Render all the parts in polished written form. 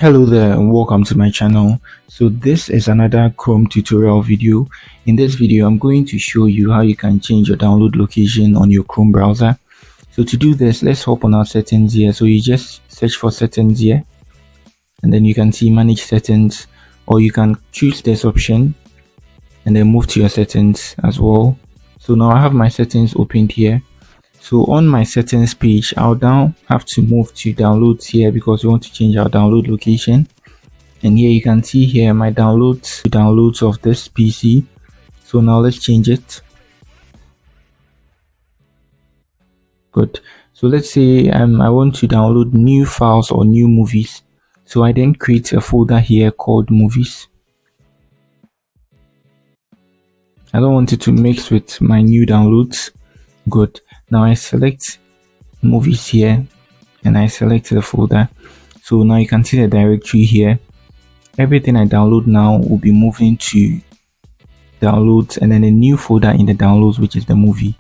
Hello there and welcome to my channel. So this is another Chrome tutorial video. In this video I'm going to show you how you can change your download location on your Chrome browser. So to do this, let's hop on our settings here. So you just search for settings here and then you can see manage settings, or you can choose this option and then move to your settings as well. So now I have my settings opened here. So on my settings page, I'll now have to move to downloads here because we want to change our download location. And here you can see here my downloads of this PC. So now let's change it. Good. So let's say I want to download new files or new movies. So I then create a folder here called movies. I don't want it to mix with my new downloads. Good. Now I select movies here and I select the folder. So now you can see the directory here. Everything I download now will be moving to downloads and then a new folder in the downloads, which is the movie.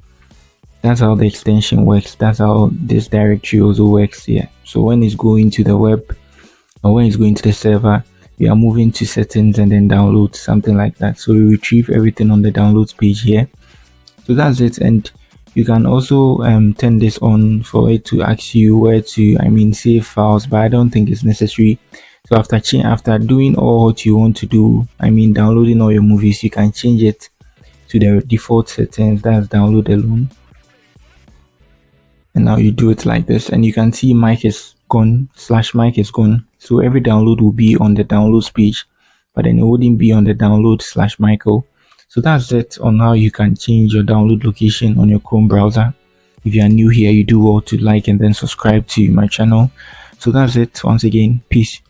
That's how the extension works. That's how this directory also works here. So when it's going to the web or when it's going to the server, we are moving to settings and then downloads, something like that. So we retrieve everything on the downloads page here. So that's it. And you can also turn this on for it to ask you where to save files, but I don't think it's necessary. So after doing all what you want to do, downloading all your movies, you can change it to the default settings, that's download alone. And now you do it like this and you can see mic is gone, /mic is gone. So every download will be on the downloads page, but then it wouldn't be on the download /Michael. So that's it on how you can change your download location on your Chrome browser. If you are new here, you do well to like and then subscribe to my channel. So that's it. Once again, peace.